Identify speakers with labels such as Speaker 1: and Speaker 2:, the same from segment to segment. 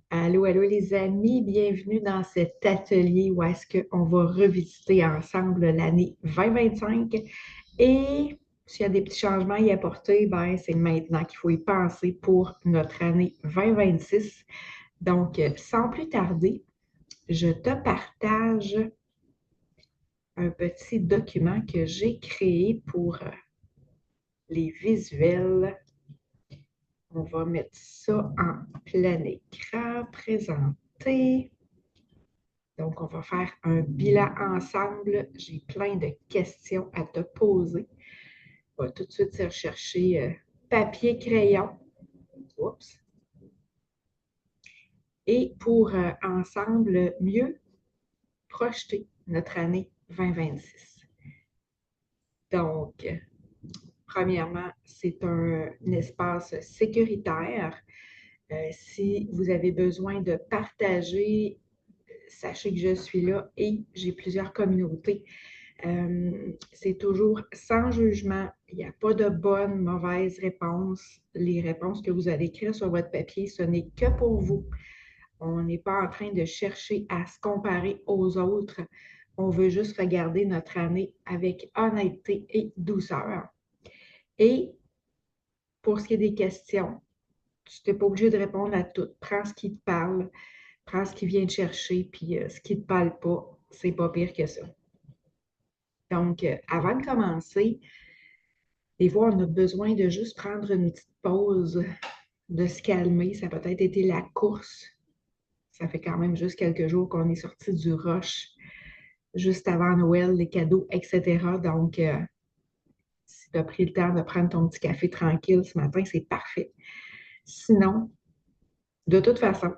Speaker 1: Allô, allô les amis, bienvenue dans cet atelier où est-ce qu'on va revisiter ensemble l'année 2025 et s'il y a des petits changements à y apporter, ben c'est maintenant qu'il faut y penser pour notre année 2026. Donc, sans plus tarder, je te partage un petit document que j'ai créé pour les visuels. On va mettre ça en plein écran, présenter. Donc, on va faire un bilan ensemble. J'ai plein de questions à te poser. On va tout de suite se rechercher papier, crayon. Oups. Et pour ensemble mieux projeter notre année 2026. Donc, premièrement, c'est un espace sécuritaire. Si vous avez besoin de partager, sachez que je suis là et j'ai plusieurs communautés. C'est toujours sans jugement. Il n'y a pas de bonne, mauvaise réponse. Les réponses que vous allez écrire sur votre papier, ce n'est que pour vous. On n'est pas en train de chercher à se comparer aux autres. On veut juste regarder notre année avec honnêteté et douceur. Et pour ce qui est des questions, tu n'es pas obligé de répondre à toutes. Prends ce qui te parle, prends ce qui vient te chercher, puis ce qui ne te parle pas, c'est pas pire que ça. Donc, avant de commencer, des fois, on a besoin de juste prendre une petite pause, de se calmer. Ça a peut-être été la course. Ça fait quand même juste quelques jours qu'on est sorti du rush, juste avant Noël, les cadeaux, etc. Donc, si tu as pris le temps de prendre ton petit café tranquille ce matin, c'est parfait. Sinon, de toute façon,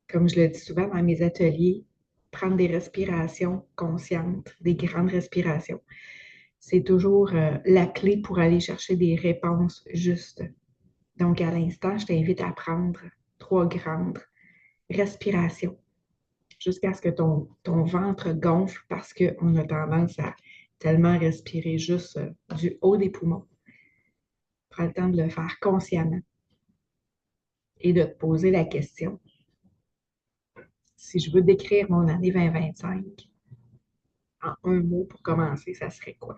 Speaker 1: comme je le dis souvent dans mes ateliers, prendre des respirations conscientes, des grandes respirations, c'est toujours la clé pour aller chercher des réponses justes. Donc, à l'instant, je t'invite à prendre 3 grandes respirations jusqu'à ce que ton ventre gonfle parce qu'on a tendance à tellement respirer juste du haut des poumons. Prends le temps de le faire consciemment et de te poser la question. Si je veux décrire mon année 2025 en un mot pour commencer, ça serait quoi?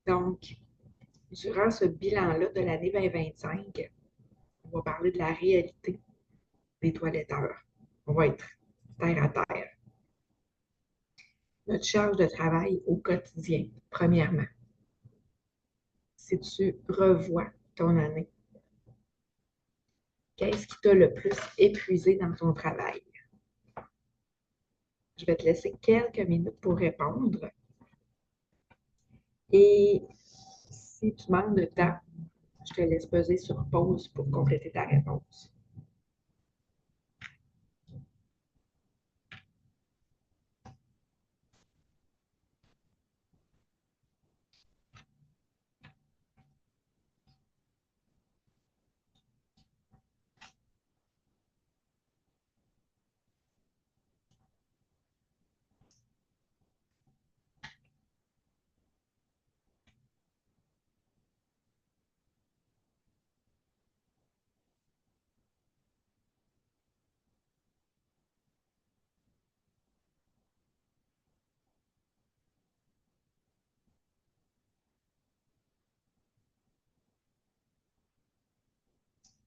Speaker 1: Donc, durant ce bilan-là de l'année 2025, on va parler de la réalité des toiletteurs. On va être terre à terre. Notre charge de travail au quotidien, premièrement. Si tu revois ton année, qu'est-ce qui t'a le plus épuisé dans ton travail? Je vais te laisser quelques minutes pour répondre. Et si tu manques de temps, je te laisse peser sur pause pour compléter ta réponse.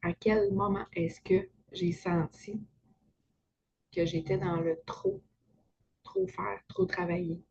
Speaker 1: À quel moment est-ce que j'ai senti que j'étais dans le trop, trop faire, trop travailler?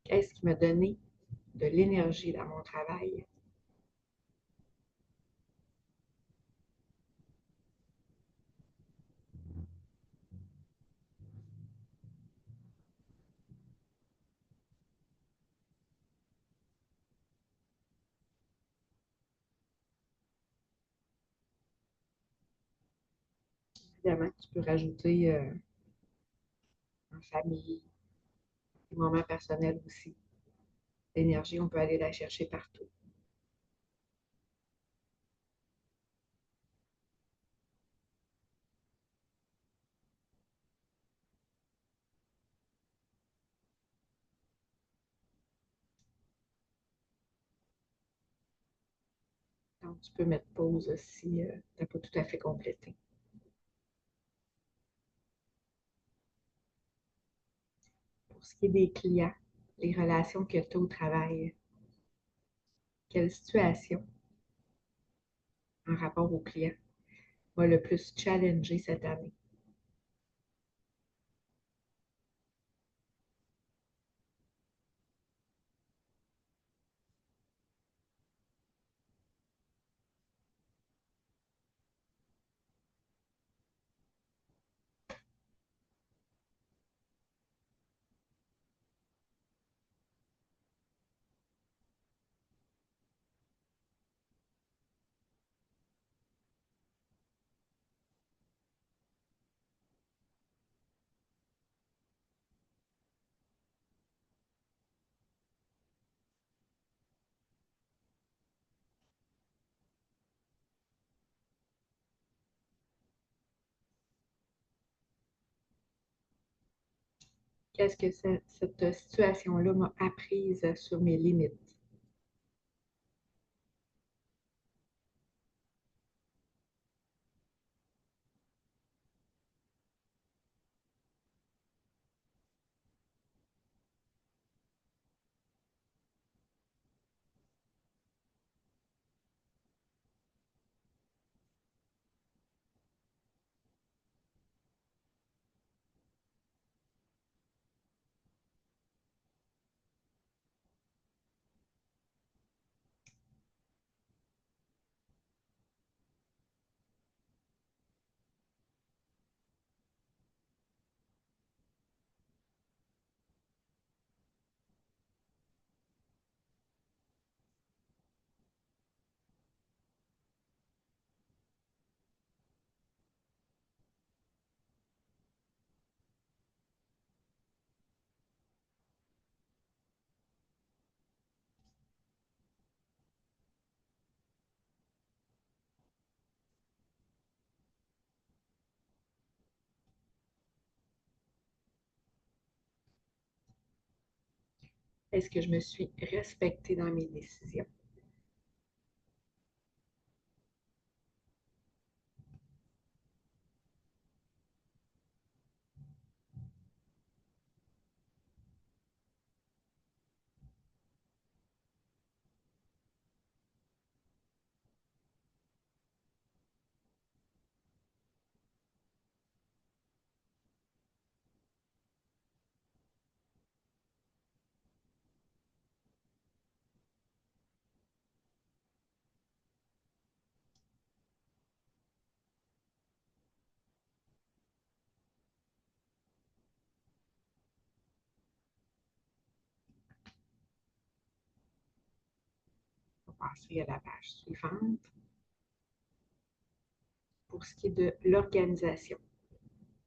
Speaker 1: Qu'est-ce qui m'a donné de l'énergie dans mon travail? Évidemment, tu peux rajouter en famille, des moments personnels aussi. L'énergie, on peut aller la chercher partout. Donc, tu peux mettre pause si tu n'as pas tout à fait complété. Pour ce qui est des clients, les relations que tu as au travail, quelle situation en rapport aux clients m'a le plus challengé cette année? Qu'est-ce que cette situation-là m'a apprise sur mes limites? Est-ce que je me suis respectée dans mes décisions? On va passer à la page suivante. Pour ce qui est de l'organisation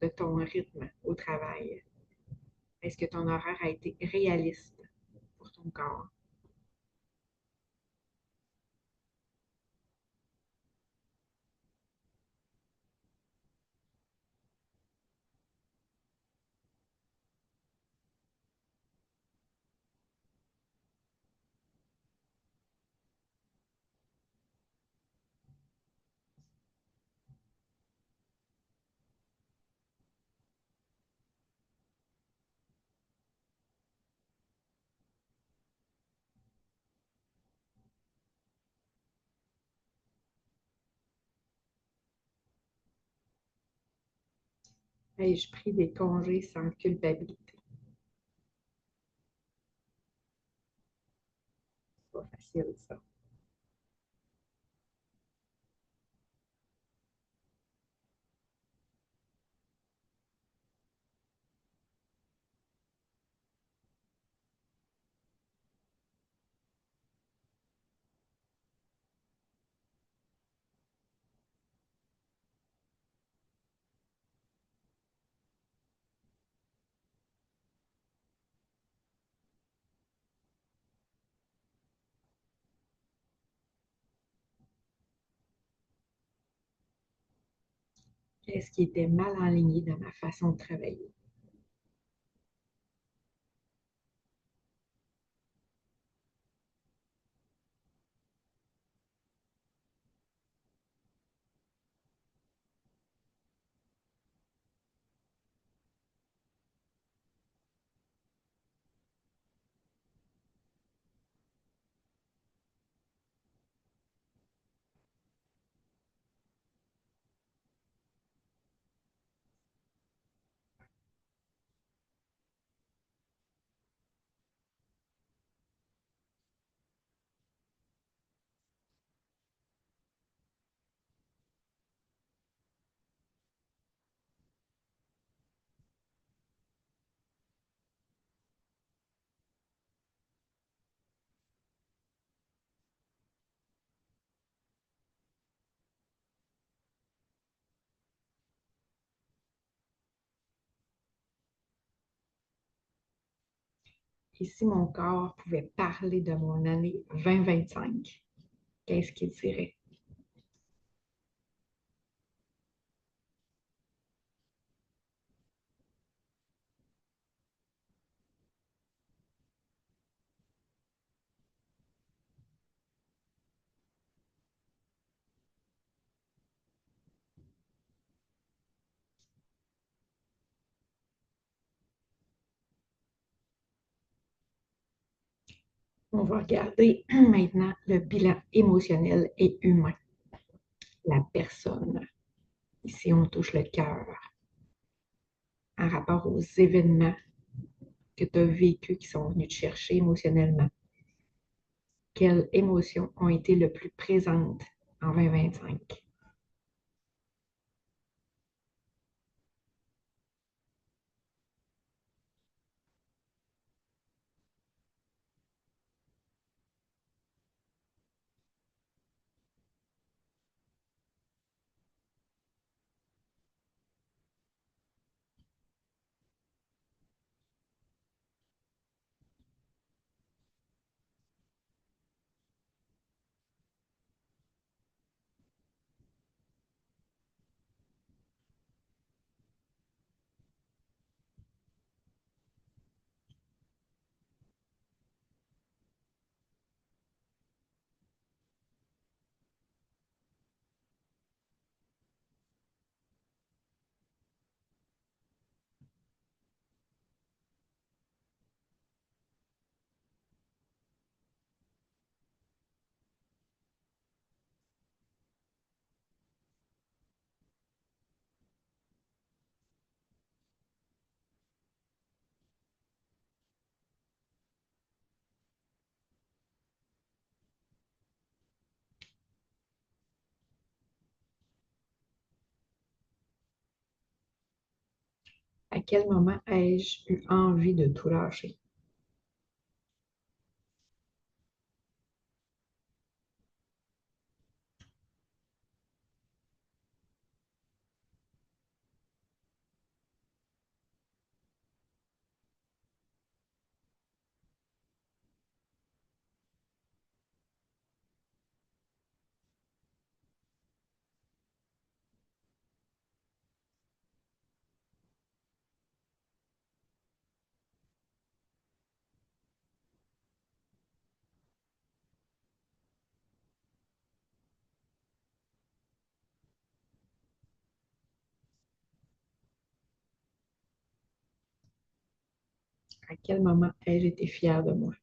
Speaker 1: de ton rythme au travail, est-ce que ton horaire a été réaliste pour ton corps? Ai-je pris des congés sans culpabilité? pas facile, ça. Qu'est-ce qui était mal aligné dans ma façon de travailler? Et si mon corps pouvait parler de mon année 2025, qu'est-ce qu'il dirait? On va regarder maintenant le bilan émotionnel et humain. La personne. Ici, on touche le cœur en rapport aux événements que tu as vécus qui sont venus te chercher émotionnellement. Quelles émotions ont été le plus présentes en 2025? À quel moment ai-je eu envie de tout lâcher? À quel moment ai-je été fière de moi?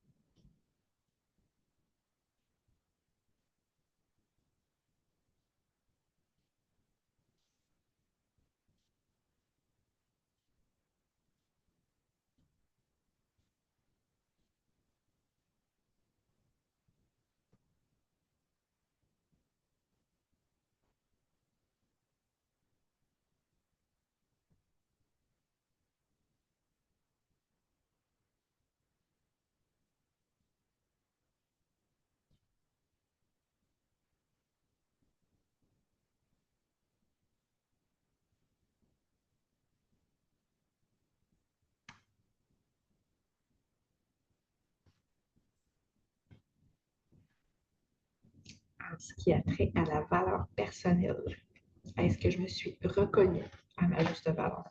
Speaker 1: en ce qui a trait à la valeur personnelle. Est-ce que je me suis reconnue à ma juste valeur?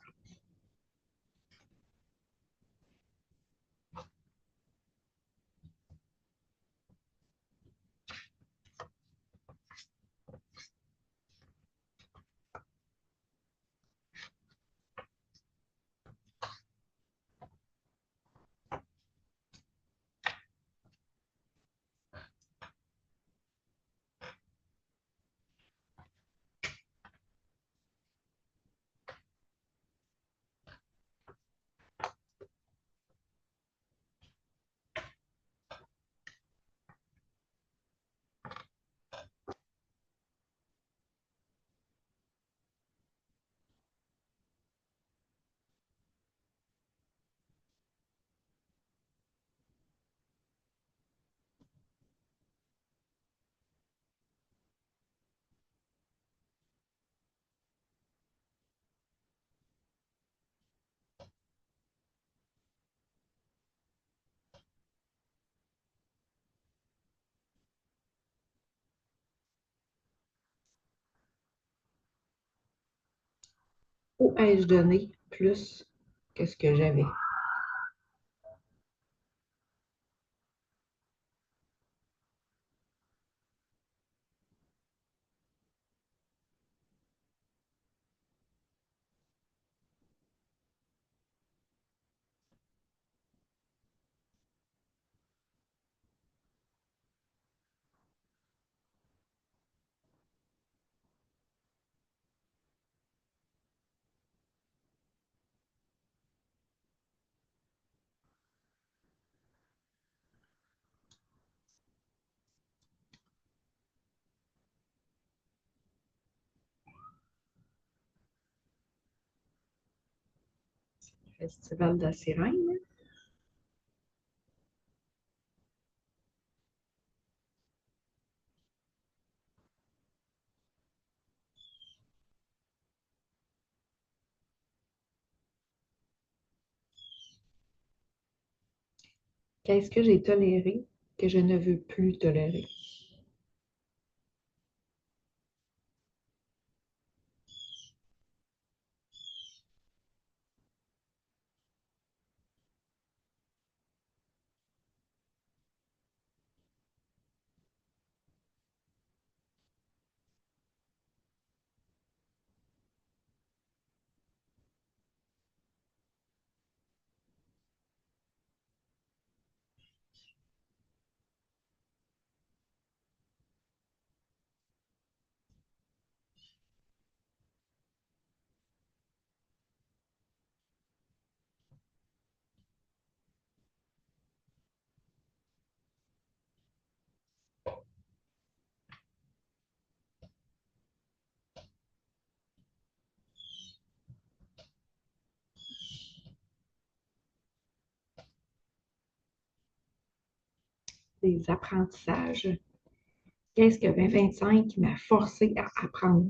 Speaker 1: Ou ai-je donné plus que ce que j'avais? Festival de la sirène? Qu'est-ce que j'ai toléré que je ne veux plus tolérer? Des apprentissages. Qu'est-ce que 2025 m'a forcé à apprendre?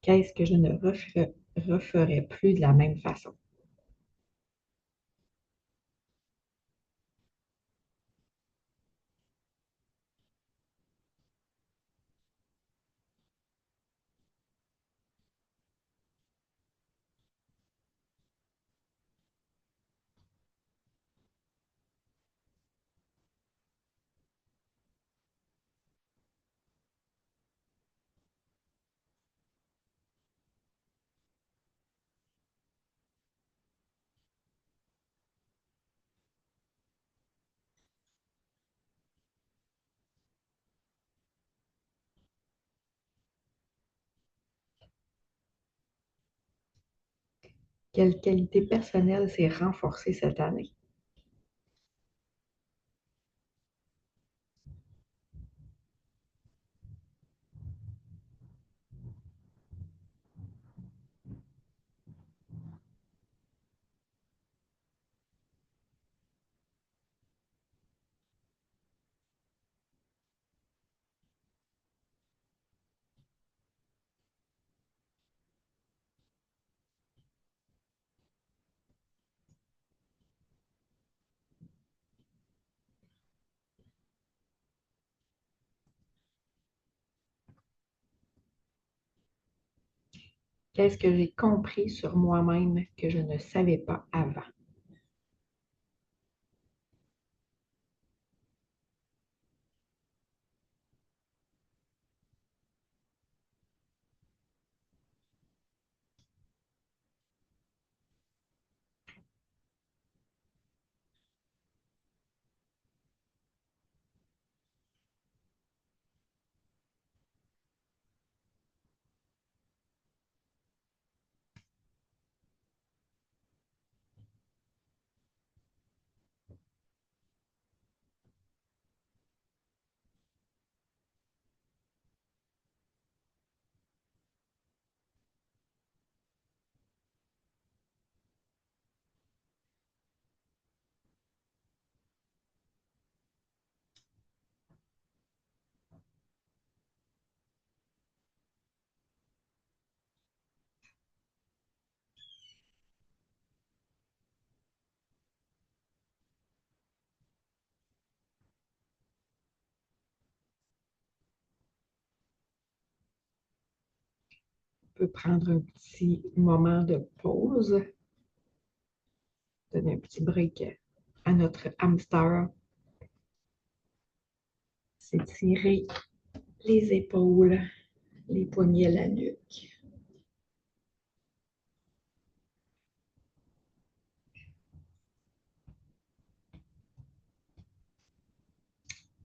Speaker 1: Qu'est-ce que je ne referai plus de la même façon? Quelle qualité personnelle s'est renforcée cette année? Qu'est-ce que j'ai compris sur moi-même que je ne savais pas avant? On peut prendre un petit moment de pause, donner un petit break à notre hamster, s'étirer les épaules, les poignets, la nuque.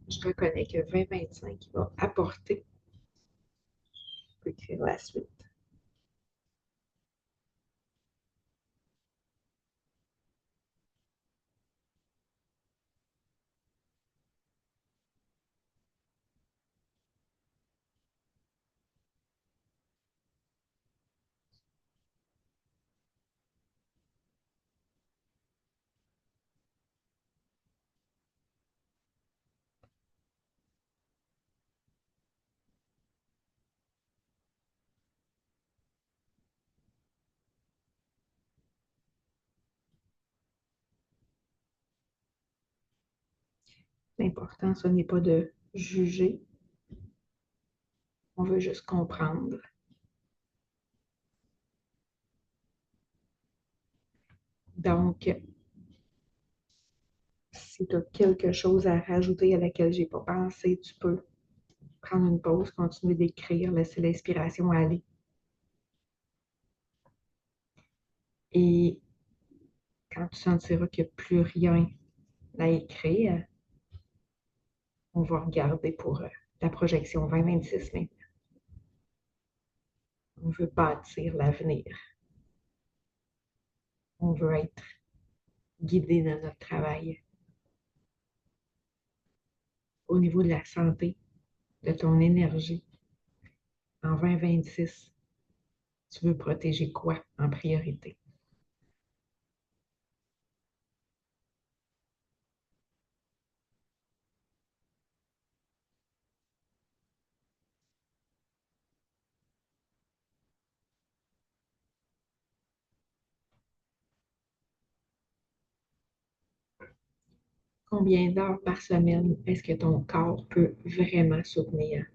Speaker 1: Je reconnais que 2025 va apporter. Je peux écrire la suite. L'important, ce n'est pas de juger, on veut juste comprendre. Donc, si tu as quelque chose à rajouter à laquelle je n'ai pas pensé, tu peux prendre une pause, continuer d'écrire, laisser l'inspiration aller. Et quand tu sentiras qu'il n'y a plus rien à écrire, on va regarder pour la projection 2026 maintenant. On veut bâtir l'avenir. On veut être guidé dans notre travail. Au niveau de la santé, de ton énergie, en 2026, tu veux protéger quoi en priorité? Combien d'heures par semaine est-ce que ton corps peut vraiment soutenir?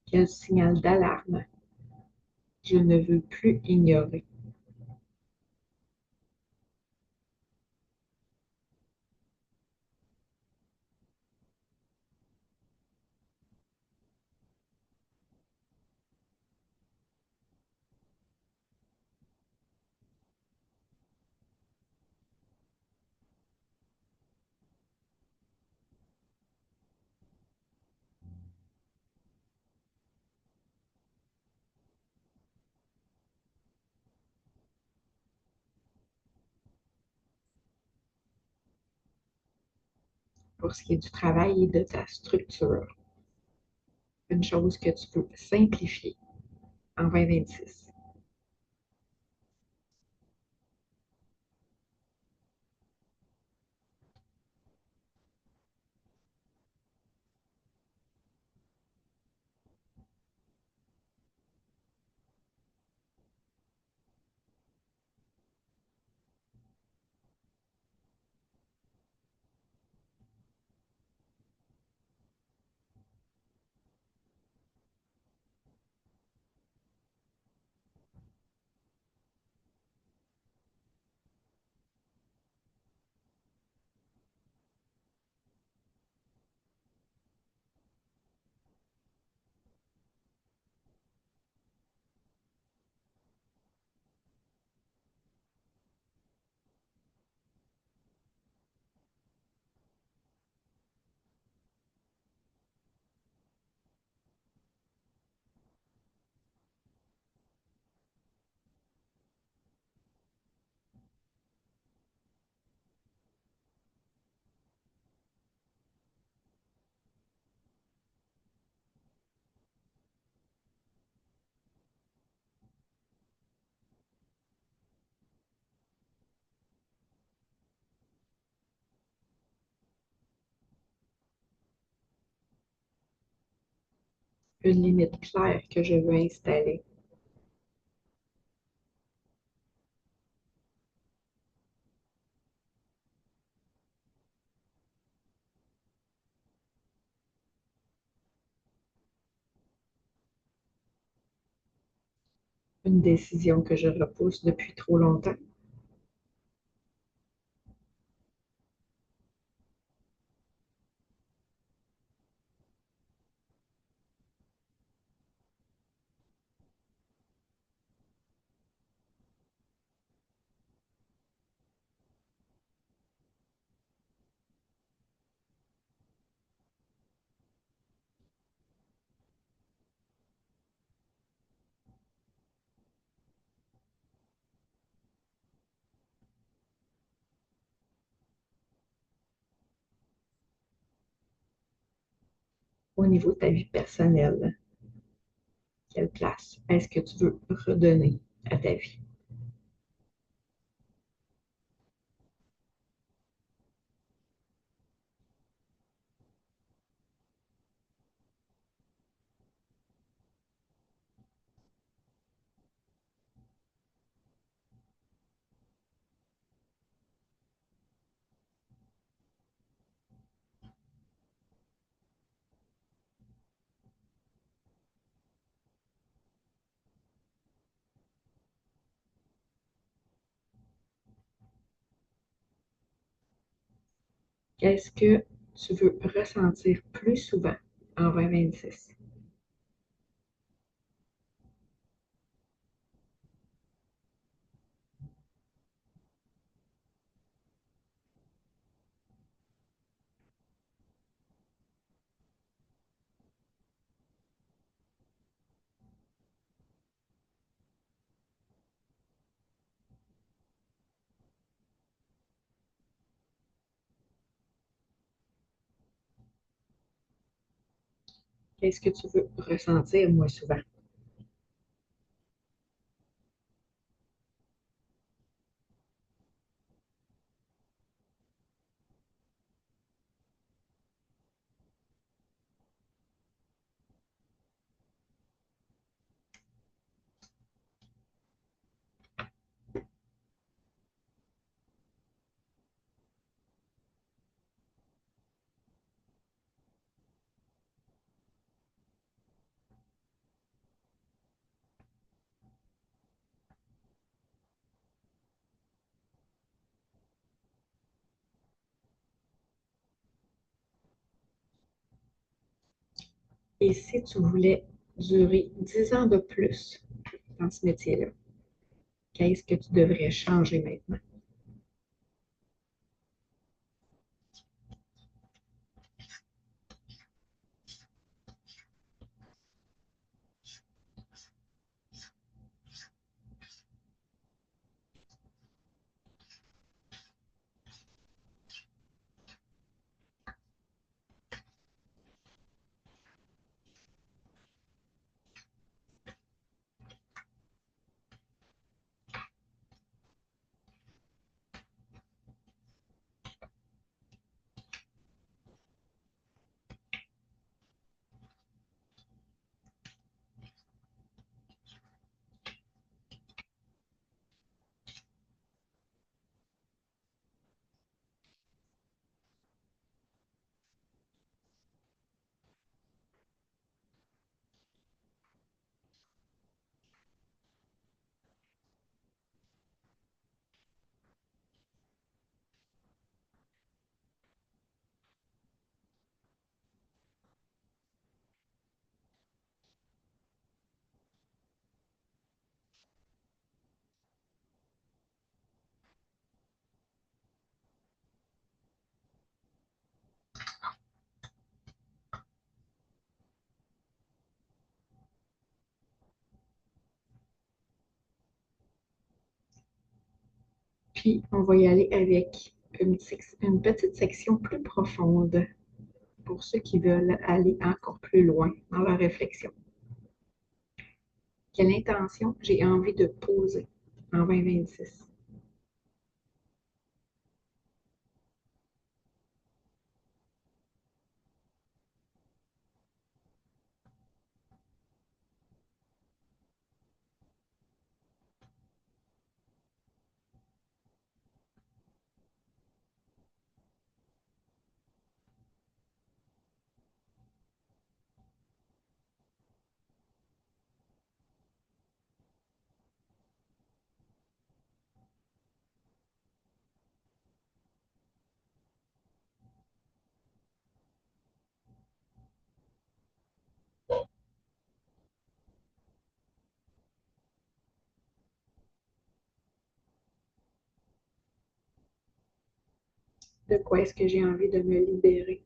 Speaker 1: Quel signal d'alarme je ne veux plus ignorer? Pour ce qui est du travail et de ta structure, une chose que tu peux simplifier. en 2026. Une limite claire que je veux installer. Une décision que je repousse depuis trop longtemps. Au niveau de ta vie personnelle, quelle place est-ce que tu veux redonner à ta vie? Qu'est-ce que tu veux ressentir plus souvent en 2026? Qu'est-ce que tu veux ressentir moins souvent? Et si tu voulais durer 10 ans de plus dans ce métier-là, qu'est-ce que tu devrais changer maintenant? Puis, on va y aller avec une petite section plus profonde pour ceux qui veulent aller encore plus loin dans leur réflexion. Quelle intention j'ai envie de poser en 2026? De quoi est-ce que j'ai envie de me libérer?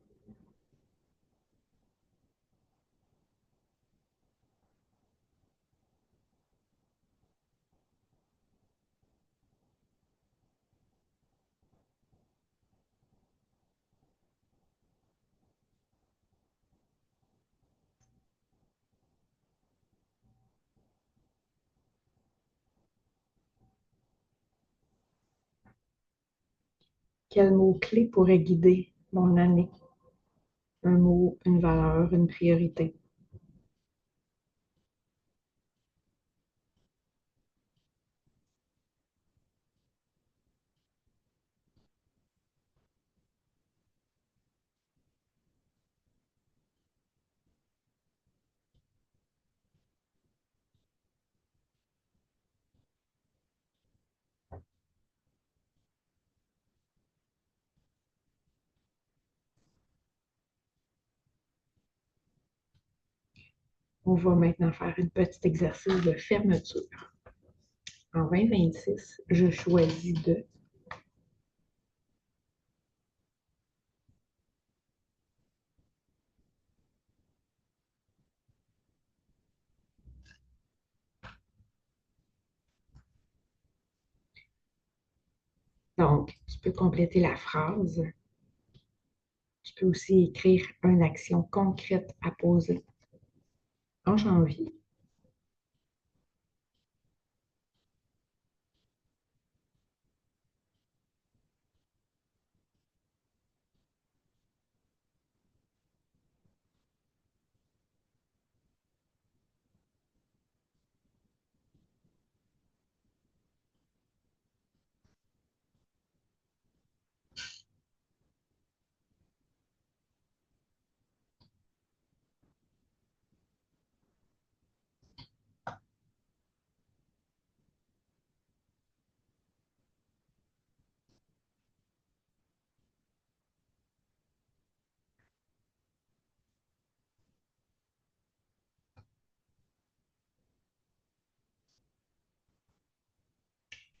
Speaker 1: Quel mot-clé pourrait guider mon année? Un mot, une valeur, une priorité. On va maintenant faire un petit exercice de fermeture. En 2026, je choisis de. Donc, tu peux compléter la phrase. Tu peux aussi écrire une action concrète à poser en janvier.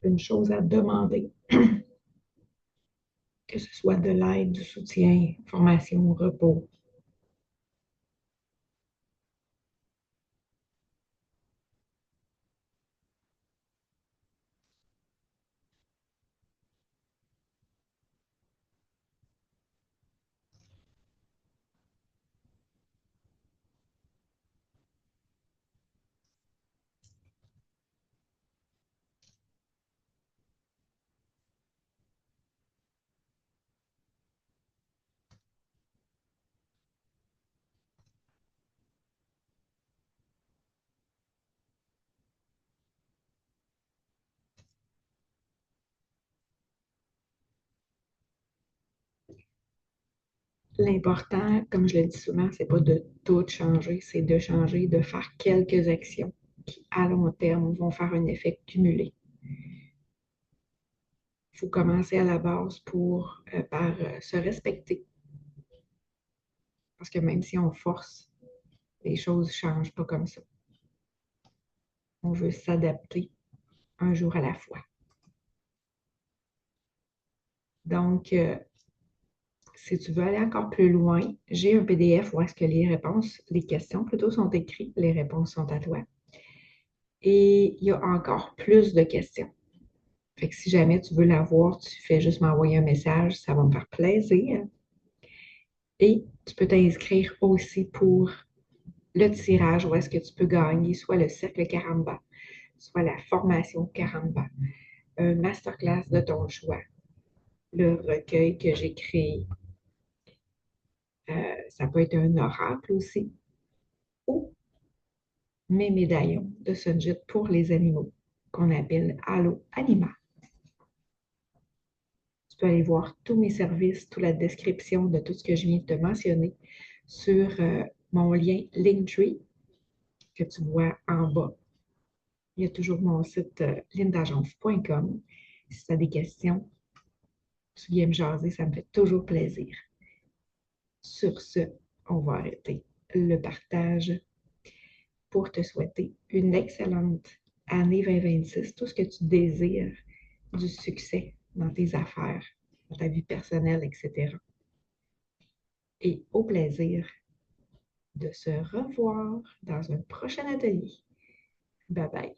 Speaker 1: Une chose à demander, que ce soit de l'aide, du soutien, formation, repos. L'important, comme je le dis souvent, c'est pas de tout changer, c'est de changer, de faire quelques actions qui, à long terme, vont faire un effet cumulé. Il faut commencer à la base par se respecter. Parce que même si on force, les choses ne changent pas comme ça. On veut s'adapter un jour à la fois. Donc, si tu veux aller encore plus loin, j'ai un PDF où est-ce que les questions plutôt sont écrites, les réponses sont à toi. Et il y a encore plus de questions. Fait que si jamais tu veux la voir, tu fais juste m'envoyer un message, ça va me faire plaisir. Et tu peux t'inscrire aussi pour le tirage où est-ce que tu peux gagner soit le cercle Caramba, soit la formation Caramba, un masterclass de ton choix, le recueil que j'ai créé. Ça peut être un oracle aussi, ou mes médaillons de Sunjit pour les animaux, qu'on appelle Allo Anima. Tu peux aller voir tous mes services, toute la description de tout ce que je viens de te mentionner sur mon lien Linktree que tu vois en bas. Il y a toujours mon site lindagence.com. Si tu as des questions, tu viens me jaser, ça me fait toujours plaisir. Sur ce, on va arrêter le partage pour te souhaiter une excellente année 2026, tout ce que tu désires, du succès dans tes affaires, dans ta vie personnelle, etc. Et au plaisir de se revoir dans un prochain atelier. Bye bye.